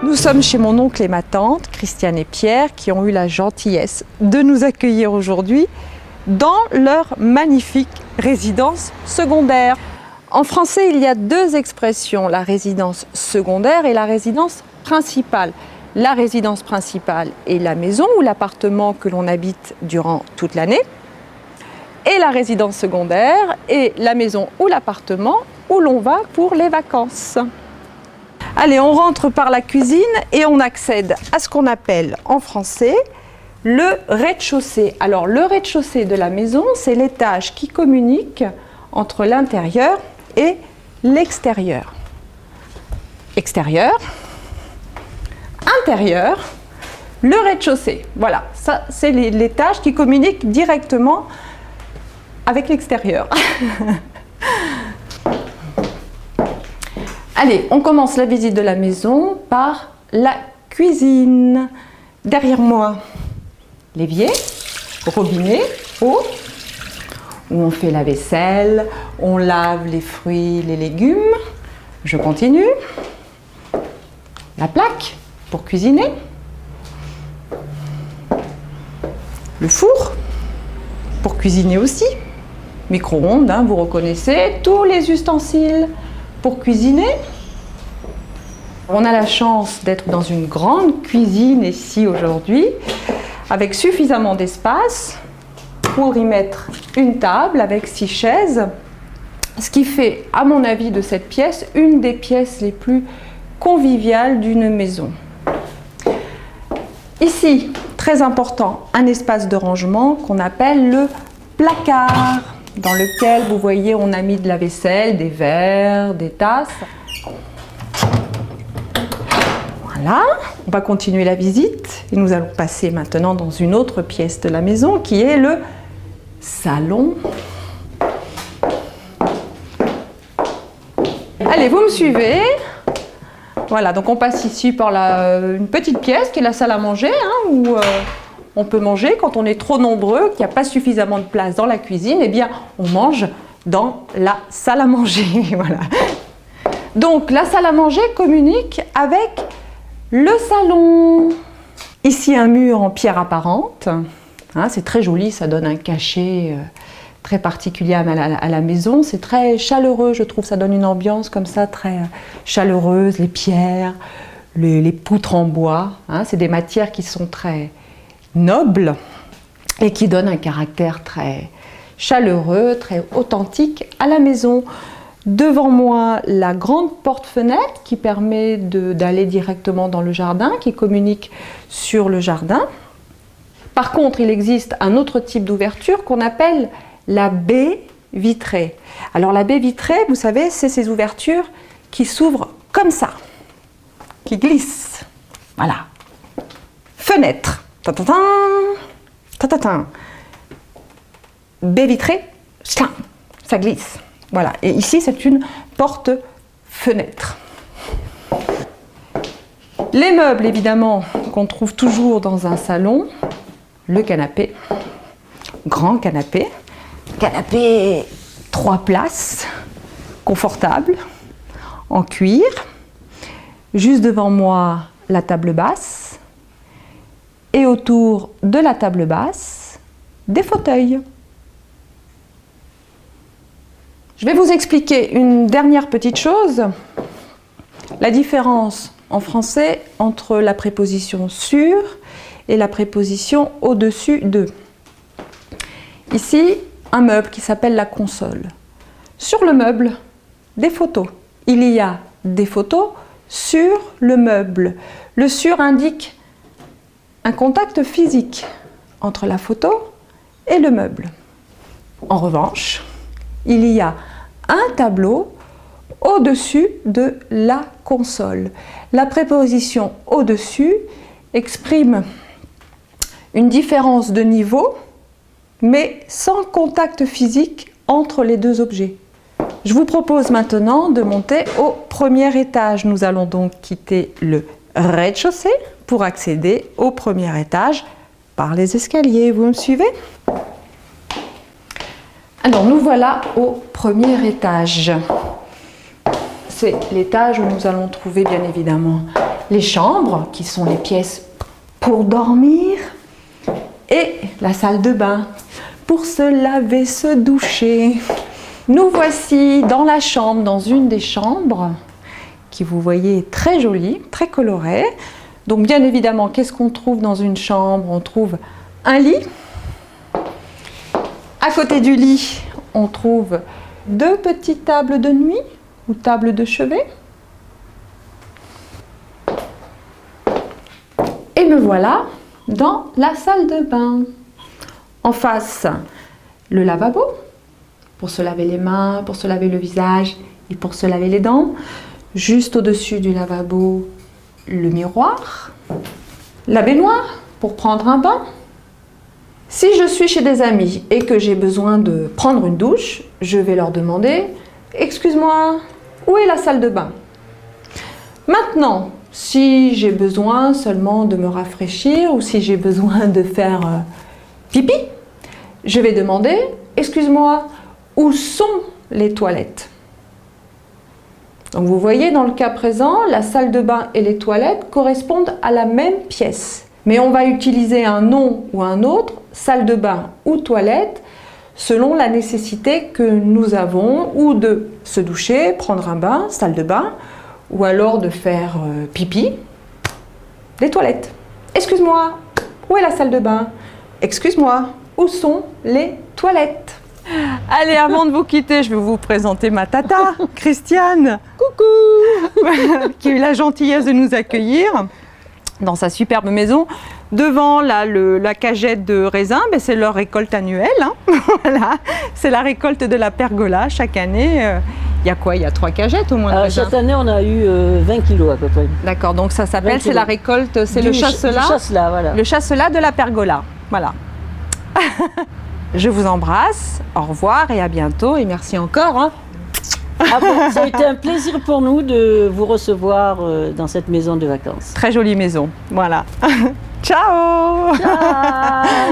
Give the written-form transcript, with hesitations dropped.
Nous sommes chez mon oncle et ma tante, Christiane et Pierre, qui ont eu la gentillesse de nous accueillir aujourd'hui dans leur magnifique résidence secondaire. En français, il y a deux expressions, la résidence secondaire et la résidence principale. La résidence principale est la maison ou l'appartement que l'on habite durant toute l'année. Et la résidence secondaire est la maison ou l'appartement où l'on va pour les vacances. Allez, on rentre par la cuisine et on accède à ce qu'on appelle en français le rez-de-chaussée. Alors, le rez-de-chaussée de la maison, c'est l'étage qui communique entre l'intérieur et l'extérieur. Extérieur, intérieur, le rez-de-chaussée. Voilà, ça c'est l'étage qui communique directement avec l'extérieur. Allez, on commence la visite de la maison par la cuisine. Derrière moi, l'évier, robinet, eau, où on fait la vaisselle, on lave les fruits, les légumes. Je continue. La plaque pour cuisiner. Le four pour cuisiner aussi. Micro-ondes, hein, vous reconnaissez. Tous les ustensiles pour cuisiner. On a la chance d'être dans une grande cuisine ici aujourd'hui, avec suffisamment d'espace pour y mettre une table avec 6 chaises, ce qui fait, à mon avis, de cette pièce une des pièces les plus conviviales d'une maison. Ici, très important, un espace de rangement qu'on appelle le placard, dans lequel, vous voyez, on a mis de la vaisselle, des verres, des tasses. Voilà, on va continuer la visite et nous allons passer maintenant dans une autre pièce de la maison qui est le salon. Allez, vous me suivez. Voilà, donc on passe ici par une petite pièce qui est la salle à manger, hein, où on peut manger quand on est trop nombreux, qu'il n'y a pas suffisamment de place dans la cuisine, eh bien on mange dans la salle à manger. Voilà. Donc la salle à manger communique avec le salon. Ici un mur en pierre apparente, hein, c'est très joli, ça donne un cachet très particulier à la maison, c'est très chaleureux, je trouve, ça donne une ambiance comme ça très chaleureuse, les pierres, les poutres en bois, hein, c'est des matières qui sont très nobles et qui donnent un caractère très chaleureux, très authentique à la maison. Devant moi, la grande porte-fenêtre qui permet d'aller directement dans le jardin, qui communique sur le jardin. Par contre, il existe un autre type d'ouverture qu'on appelle la baie vitrée. Alors la baie vitrée, vous savez, c'est ces ouvertures qui s'ouvrent comme ça, qui glissent. Voilà. Fenêtre. Ta-ta-ta, ta-ta-ta. Baie vitrée, ça glisse. Voilà. Et ici, c'est une porte-fenêtre. Les meubles, évidemment, qu'on trouve toujours dans un salon. Le canapé, grand canapé. Canapé 3 places, confortable, en cuir. Juste devant moi, la table basse. Et autour de la table basse, des fauteuils. Je vais vous expliquer une dernière petite chose. La différence en français entre la préposition sur et la préposition au-dessus de. Ici, un meuble qui s'appelle la console. Sur le meuble, des photos. Il y a des photos sur le meuble. Le sur indique un contact physique entre la photo et le meuble. En revanche, il y a un tableau au-dessus de la console. La préposition au-dessus exprime une différence de niveau, mais sans contact physique entre les deux objets. Je vous propose maintenant de monter au premier étage. Nous allons donc quitter le rez-de-chaussée pour accéder au premier étage par les escaliers. Vous me suivez? Alors nous voilà au premier étage. C'est l'étage où nous allons trouver bien évidemment les chambres, qui sont les pièces pour dormir, et la salle de bain, pour se laver, se doucher. Nous voici dans la chambre, dans une des chambres, qui vous voyez est très jolie, très colorée. Donc bien évidemment, qu'est-ce qu'on trouve dans une chambre? On trouve un lit. À côté du lit, on trouve 2 petites tables de nuit ou tables de chevet. Et me voilà dans la salle de bain. En face, le lavabo, pour se laver les mains, pour se laver le visage et pour se laver les dents. Juste au-dessus du lavabo, le miroir. La baignoire, pour prendre un bain. Si je suis chez des amis et que j'ai besoin de prendre une douche, je vais leur demander « Excuse-moi, où est la salle de bain ?» Maintenant, si j'ai besoin seulement de me rafraîchir ou si j'ai besoin de faire pipi, je vais demander « Excuse-moi, où sont les toilettes ?» Donc vous voyez, dans le cas présent, la salle de bain et les toilettes correspondent à la même pièce. Mais on va utiliser un nom ou un autre, salle de bain ou toilette, selon la nécessité que nous avons, ou de se doucher, prendre un bain, salle de bain, ou alors de faire pipi, les toilettes. Excuse-moi, où est la salle de bain? Excuse-moi, où sont les toilettes? Allez, avant de vous quitter, je vais vous présenter ma tata, Christiane. Coucou. Qui a eu la gentillesse de nous accueillir dans sa superbe maison. Devant la cagette de raisins, ben, c'est leur récolte annuelle. Hein. Voilà. C'est la récolte de la pergola chaque année. Il y a quoi? Il y a 3 cagettes au moins de raisins. Cette année, on a eu 20 kilos à peu près. D'accord, donc ça s'appelle, c'est la récolte, c'est le chasselas. Le chasselas, voilà. Le chasselas de la pergola. Voilà. Je vous embrasse, au revoir et à bientôt et merci encore. Hein. Ah bon, ça a été un plaisir pour nous de vous recevoir dans cette maison de vacances. Très jolie maison, voilà. Ciao. Ciao.